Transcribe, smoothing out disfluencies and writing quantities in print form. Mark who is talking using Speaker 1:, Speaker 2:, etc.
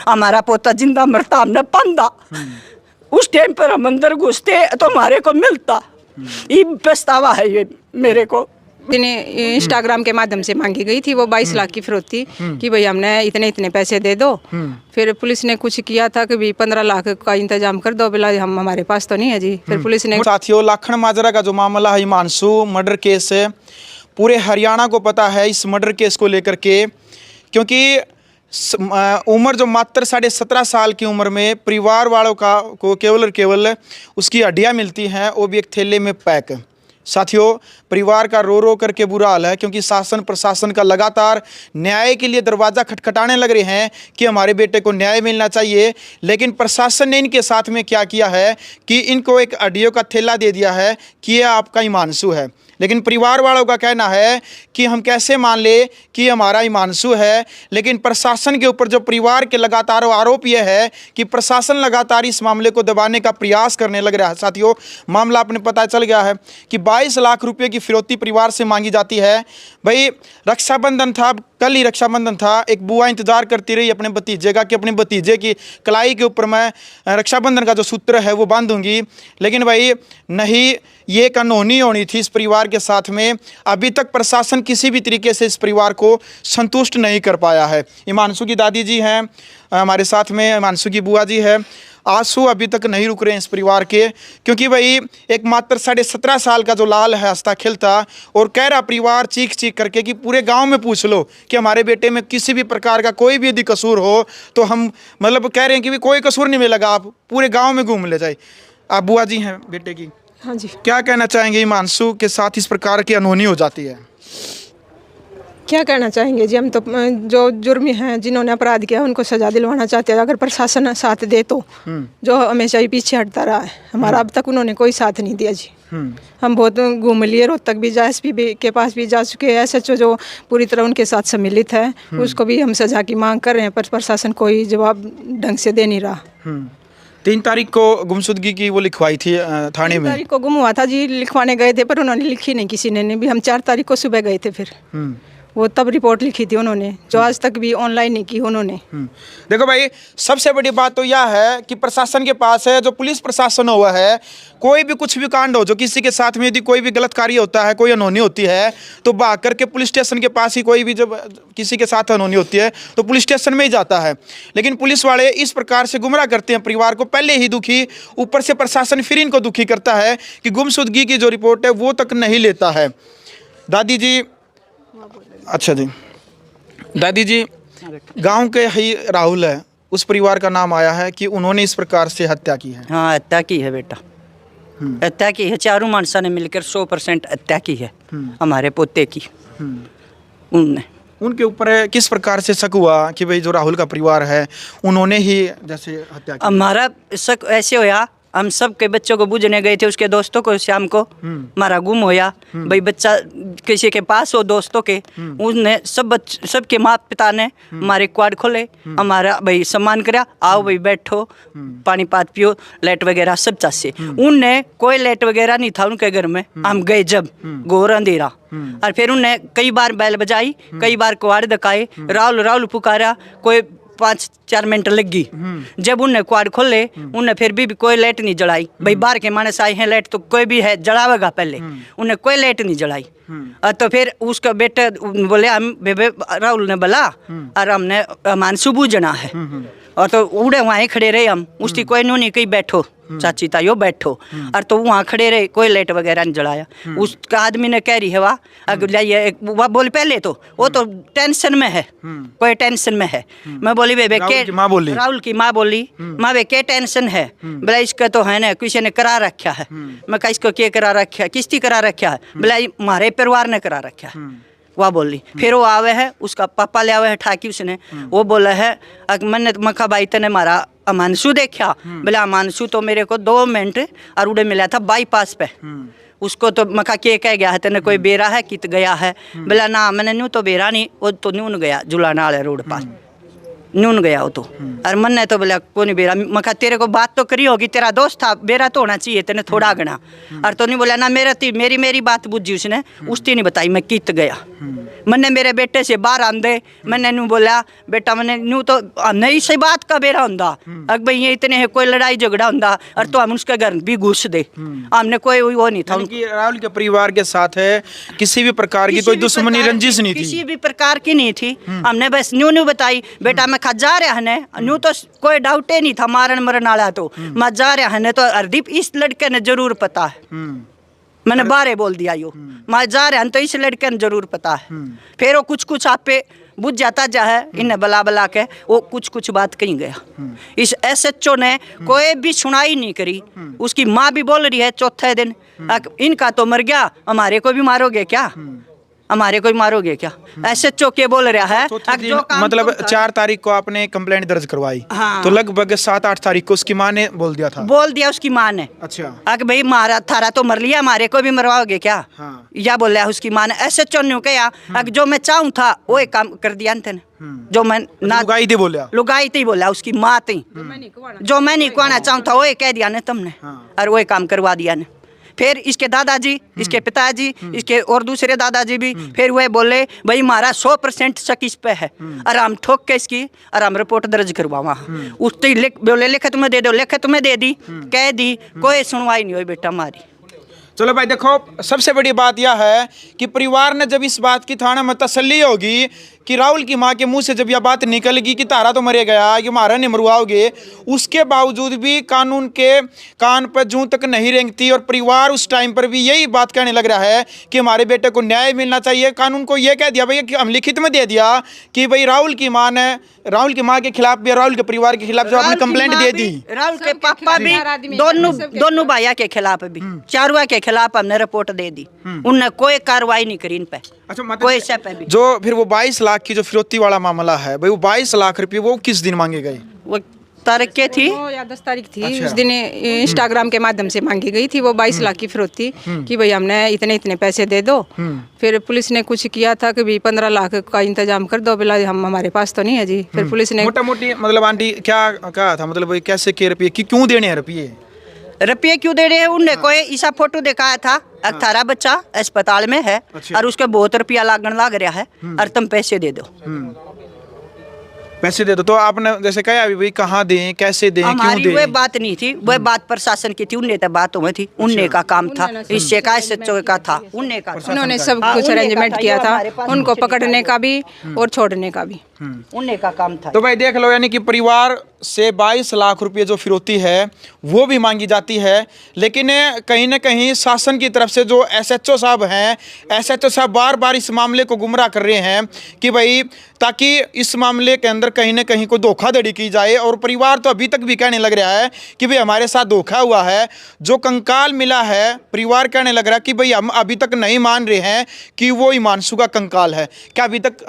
Speaker 1: हमारा पोता जिंदा मरता हमने पांदा। उस टाइम पर हम अंदर घुसते तो हमारे को मिलता। ये पछतावा है ये मेरे को।
Speaker 2: इंस्टाग्राम के माध्यम से मांगी गई थी वो 22 लाख की फिरौती कि भाई हमने इतने इतने पैसे दे दो। फिर पुलिस ने कुछ किया था कि भी 15 लाख का इंतजाम कर दो, बोला हम हमारे पास तो नहीं है जी। फिर पुलिस ने
Speaker 3: साथियों, लाखन माजरा का जो मामला है, हिमांशु मर्डर केस है, पूरे हरियाणा को पता है इस मर्डर केस को लेकर के, क्योंकि उम्र जो मात्र 17.5 साल की उम्र में परिवार वालों को केवल उसकी हड्डियां मिलती हैं, वो भी एक थैले में पैक। साथियों, परिवार का रो रो करके बुरा हाल है, क्योंकि शासन प्रशासन का लगातार न्याय के लिए दरवाज़ा खटखटाने लग रहे हैं कि हमारे बेटे को न्याय मिलना चाहिए। लेकिन प्रशासन ने इनके साथ में क्या किया है कि इनको एक हड्डियों का थैला दे दिया है कि ये आपका हिमांशु है। लेकिन परिवार वालों का कहना है कि हम कैसे मान ले कि हमारा हिमांशु है। लेकिन प्रशासन के ऊपर जो परिवार के लगातार आरोप यह है कि प्रशासन लगातार इस मामले को दबाने का प्रयास करने लग रहा है। साथियों, मामला अपने पता चल गया है कि 22 लाख रुपए की फिरौती परिवार से मांगी जाती है। भाई, रक्षाबंधन था, कल ही रक्षाबंधन था। एक बुआ इंतजार करती रही अपने भतीजे का कि अपने भतीजे की कलाई के ऊपर मैं रक्षाबंधन का जो सूत्र है वो बांधूंगी। लेकिन भाई नहीं, ये एक अनहोनी होनी थी इस परिवार के साथ में। अभी तक प्रशासन किसी भी तरीके से इस परिवार को संतुष्ट नहीं कर पाया है। हिमांशु की दादी जी हैं हमारे साथ में, हिमांशु की बुआ जी है। आंसू अभी तक नहीं रुक रहे हैं इस परिवार के, क्योंकि भाई एक मात्र 17.5 साल का जो लाल है हंसता खिलता, और कह रहा परिवार चीख चीख करके कि पूरे गांव में पूछ लो कि हमारे बेटे में किसी भी प्रकार का कोई भी यदि कसूर हो तो हम मतलब कह रहे हैं कि भी कोई कसूर नहीं मिलेगा, आप पूरे गांव में घूम ले जाए। आप बुआ जी हैं बेटे की,
Speaker 2: हाँ जी,
Speaker 3: क्या कहना चाहेंगे? हिमांशु के साथ इस प्रकार की अनहोनी हो जाती है,
Speaker 2: क्या कहना चाहेंगे जी? हम तो जो जुर्मी हैं, जिन्होंने अपराध किया उनको सजा दिलवाना चाहते हैं। अगर प्रशासन साथ दे तो, जो हमेशा ही पीछे हटता रहा है हमारा, अब तक उन्होंने कोई साथ नहीं दिया जी। हम बहुत घूम लिए, रोहतक भी जा, एसपी के पास भी जा चुके हैं। एसएचओ जो पूरी तरह उनके साथ सम्मिलित है, उसको भी हम सजा की मांग कर रहे हैं, पर प्रशासन कोई जवाब ढंग से दे नहीं रहा।
Speaker 3: 3 तारीख को गुमशुदगी की वो लिखवाई थी थाने में।
Speaker 2: 3 तारीख को गुम हुआ था जी, लिखवाने गए थे पर उन्होंने लिखी नहीं किसी ने भी। हम 4 तारीख को सुबह गए थे, फिर वो तब रिपोर्ट लिखी थी उन्होंने, जो आज तक भी ऑनलाइन नहीं की उन्होंने।
Speaker 3: देखो भाई, सबसे बड़ी बात तो यह है कि प्रशासन के पास है, जो पुलिस प्रशासन हुआ है, कोई भी कुछ भी कांड हो, जो किसी के साथ में यदि कोई भी गलत कार्य होता है, कोई अनहोनी होती है, तो भाग करके पुलिस स्टेशन के पास ही, कोई भी जब किसी के साथ अनहोनी होती है तो पुलिस स्टेशन में ही जाता है। लेकिन पुलिस वाले इस प्रकार से गुमराह करते हैं परिवार को, पहले ही दुखी, ऊपर से प्रशासन फिर इनको दुखी करता है कि गुमशुदगी की जो रिपोर्ट है वो तक नहीं लेता है। दादी जी, अच्छा जी, दादी जी, गांव के ही राहुल है, उस परिवार का नाम आया है कि उन्होंने इस प्रकार से हत्या की है।
Speaker 1: हाँ, हत्या की है बेटा, हत्या की है। चारों मानसा ने मिलकर 100% हत्या की है हमारे पोते की। उनने
Speaker 3: उनके ऊपर किस प्रकार से शक हुआ कि भाई जो राहुल का परिवार है उन्होंने ही जैसे हत्या की?
Speaker 1: हमारा शक ऐसे होया, हम सब के बच्चों को बूझने गए थे, उसके दोस्तों को शाम को हमारा गुम होया। भाई बच्चा किसी के पास हो दोस्तों के, उसने सबके माता पिता ने हमारे क्वाड खोले, हमारा भाई सम्मान करा, आओ भाई बैठो, पानी पात पियो, लाइट वगैरह सब चाहिए। उनने कोई लाइट वगैरह नहीं था उनके घर में। हम गए जब घोर अंधेरा, और फिर उनने कई बार बैल बजाई, कई बार क्वाड दकाए, राहुल राहुल पुकारा, कोई 5-4 मिनट लगी। जब उनने क्वाड खोले, उनने फिर भी कोई लाइट नहीं जलाई। भाई बाहर के मानस आए हैं, लाइट तो कोई भी है जलावेगा पहले, उन्हें कोई लाइट नहीं जलाई। तो फिर उसका बेटा बोले, हम बेबे राहुल ने बोला, और हमने हिमांशु बूझना है, और तो उड़े वहाँ खड़े रहे हम, उसकी कोई नहीं कही बैठो चाची ताइयो बैठो, और तो वहाँ खड़े रहे, कोई लाइट वगैरह नहीं जलाया। उसका आदमी ने कह रही है वाह, अगर जाइए वह बोल पहले तो वो तो टेंशन में है, कोई टेंशन में है। मैं बोली बेबे के, राहुल की माँ बोली, माँ बे के टेंशन है? बोला इसका तो है ना, किसी ने करा रखा है। मैं कहा इसको क्या करा रखा है, किसकी करा रखा है? बोला हमारे परिवार ने करा रखा है। वह बोली, फिर वो आवे है, उसका पापा ले आवे है ठाकी, उसने वो बोला है मैंने मखा भाई तने मारा हिमांशु देखा? बोला हिमांशु तो मेरे को 2 मिनट और उड़े मिला था बाईपास पे। उसको तो मखा के कह गया है तेने कोई बेरा है कित गया है? बोला ना मैंने न्यू तो बेरा नहीं, वो तो न्यून गया जुलाना वाले रोड पास, न्यून गया वो तो। और मन ने तो बोला कौन बेरा? मखा तेरे को बात तो करी होगी, तेरा दोस्त था, बेरा तो होना चाहिए तेने थोड़ा गना। और तो नहीं बोला ना मेरी बात बुझी उसने, उसने नहीं बताई मैं कित गया। मैंने मेरे बेटे से बाहर आंदे, मैंने नू बोला बेटा, मैंने नू तो हमने इसी बात का बेरा होंदा, अगर भाई ये इतने है कोई लड़ाई झगड़ा होंदा और तो हम उसके घर भी घुस दे, हमने कोई वो नहीं था।
Speaker 3: कि राहुल के परिवार के साथ है किसी भी प्रकार की कोई दुश्मनी रंजिश नहीं थी,
Speaker 1: किसी भी प्रकार की नहीं थी। हमने बस न्यू बताई बेटा मैं खा जा रहा है न्यू, तो कोई डाउट ही नहीं था मारन मरन वाला, तो मैं जा रहा है तो हरदीप इस लड़के ने जरूर पता है, मैंने बारे बोल दिया यो मैं जा रहा है तो इस लड़के ने जरूर पता है। फिर वो कुछ आप पे बुझ जाता जा है, इन्हें बला बला के वो कुछ बात कहीं गया। इस SHO ने कोई भी सुनाई नहीं करी। उसकी माँ भी बोल रही है चौथे दिन इनका तो मर गया, हमारे को भी मारोगे क्या, हमारे को भी मारोगे क्या, SHO के बोल रहा है। जो काम
Speaker 3: मतलब
Speaker 1: तो
Speaker 3: 4 तारीख को आपने कंप्लेंट दर्ज करवाई,
Speaker 1: हाँ।
Speaker 3: तो लगभग 7-8 तारीख को उसकी माँ ने बोल दिया था।
Speaker 1: बोल दिया उसकी माँ ने,
Speaker 3: अच्छा,
Speaker 1: अगर भाई मारा थारा तो मर लिया, हमारे को भी मरवाओगे क्या,
Speaker 3: हाँ।
Speaker 1: या बोल रहा उसकी माँ ने। SHO ने कहा अगर जो मैं चाहूँ था वो एक काम कर दिया थे, जो मैं ना
Speaker 3: लुगाई थी बोला,
Speaker 1: लुगाई थी बोला उसकी माँ थी, जो मैं नहीं कुआना चाहूँ था वो कह दिया ने तुमने, और वो काम करवा दिया ने। फिर इसके दादाजी, इसके पिताजी, इसके और दूसरे दादाजी भी फिर वह बोले भाई हमारा 100% शक इस पे है, और हम ठोक के इसकी और हम रिपोर्ट दर्ज करवावा। उसने बोले लिखित में दे दो, लिखित में दे दी, कह दी, कोई सुनवाई नहीं हुई बेटा हमारी।
Speaker 3: चलो भाई देखो, सबसे बड़ी बात यह है कि परिवार ने जब इस बात की थाना में तसल्ली होगी कि राहुल की माँ के मुंह से जब यह बात निकलेगी कि तारा तो मरे गया, ये मारा नहीं मरवाओगे, उसके बावजूद भी कानून के कान पर जूं तक नहीं रेंगती, और परिवार उस टाइम पर भी यही बात कहने लग रहा है कि हमारे बेटे को न्याय मिलना चाहिए। कानून को यह कह दिया भाई, हम लिखित में दे दिया कि भाई राहुल की माँ ने, राहुल की माँ के खिलाफ भी, राहुल के परिवार के खिलाफ जो आपने कंप्लेंट दे दी,
Speaker 1: राहुल के पापा भी, दोनों भैया के खिलाफ भी, चारों के खिलाफ हमने रिपोर्ट दे दी, उनने कोई कार्रवाई नहीं करी इन पे।
Speaker 3: अच्छा,
Speaker 1: कोई शक पे भी।
Speaker 3: जो फिर वो 22 लाख की जो फिरौती वाला मामला है भाई, वो 22 लाख रुपये वो किस दिन मांगे गए?
Speaker 1: वो तारीख क्या थी?
Speaker 2: 9 या 10 तारीख थी। उस दिन इंस्टाग्राम के माध्यम से मांगी गई थी वो 22 लाख की फिरौती, कि भाई हमने इतने पैसे दे दो। फिर पुलिस ने कुछ किया था कि भाई 15 लाख का इंतजाम कर दो, बोला हम हमारे पास तो नहीं है जी। फिर पुलिस ने
Speaker 3: मोटा मोटी मतलब आंटी क्या कहा था, मतलब कैसे के रुपये क्यों देने हैं रुपये?
Speaker 1: रुपये क्यों दे रहे हैं? उनने कोई ऐसा फोटो दिखाया था, थारा बच्चा अस्पताल में है और उसके बहुत रुपया लागण लग रहा है और तुम पैसे दे दो,
Speaker 3: पैसे दे दो। तो आपने जैसे कहा अभी भाई कहाँ दें, कैसे दें, क्यों
Speaker 1: हमारी वह
Speaker 3: दें?
Speaker 1: बात नहीं थी, वह बात प्रशासन की थी, उनने तो बात हुई थी, उनने का काम था, इससे का SHO का था, उनने का
Speaker 2: उन्होंने सब कुछ अरेंजमेंट किया था, उनको पकड़ने का भी और छोड़ने का भी
Speaker 1: उनने का काम था।
Speaker 3: तो भाई देख लो, यानी कि परिवार से 22 लाख रुपए जो फिरौती है वो भी मांगी जाती है, लेकिन कहीं ना कहीं शासन की तरफ से जो SHO साहब हैं, SHO साहब बार बार इस मामले को गुमराह कर रहे हैं कि भाई ताकि इस मामले के अंदर कहीं ना कहीं कोई धोखाधड़ी की जाए। और परिवार तो अभी तक भी कहने लग रहा है कि भाई हमारे साथ धोखा हुआ है, जो कंकाल मिला है परिवार कहने लग रहा है कि भाई हम अभी तक नहीं मान रहे हैं कि वो हिमांशु का कंकाल है। क्या अभी तक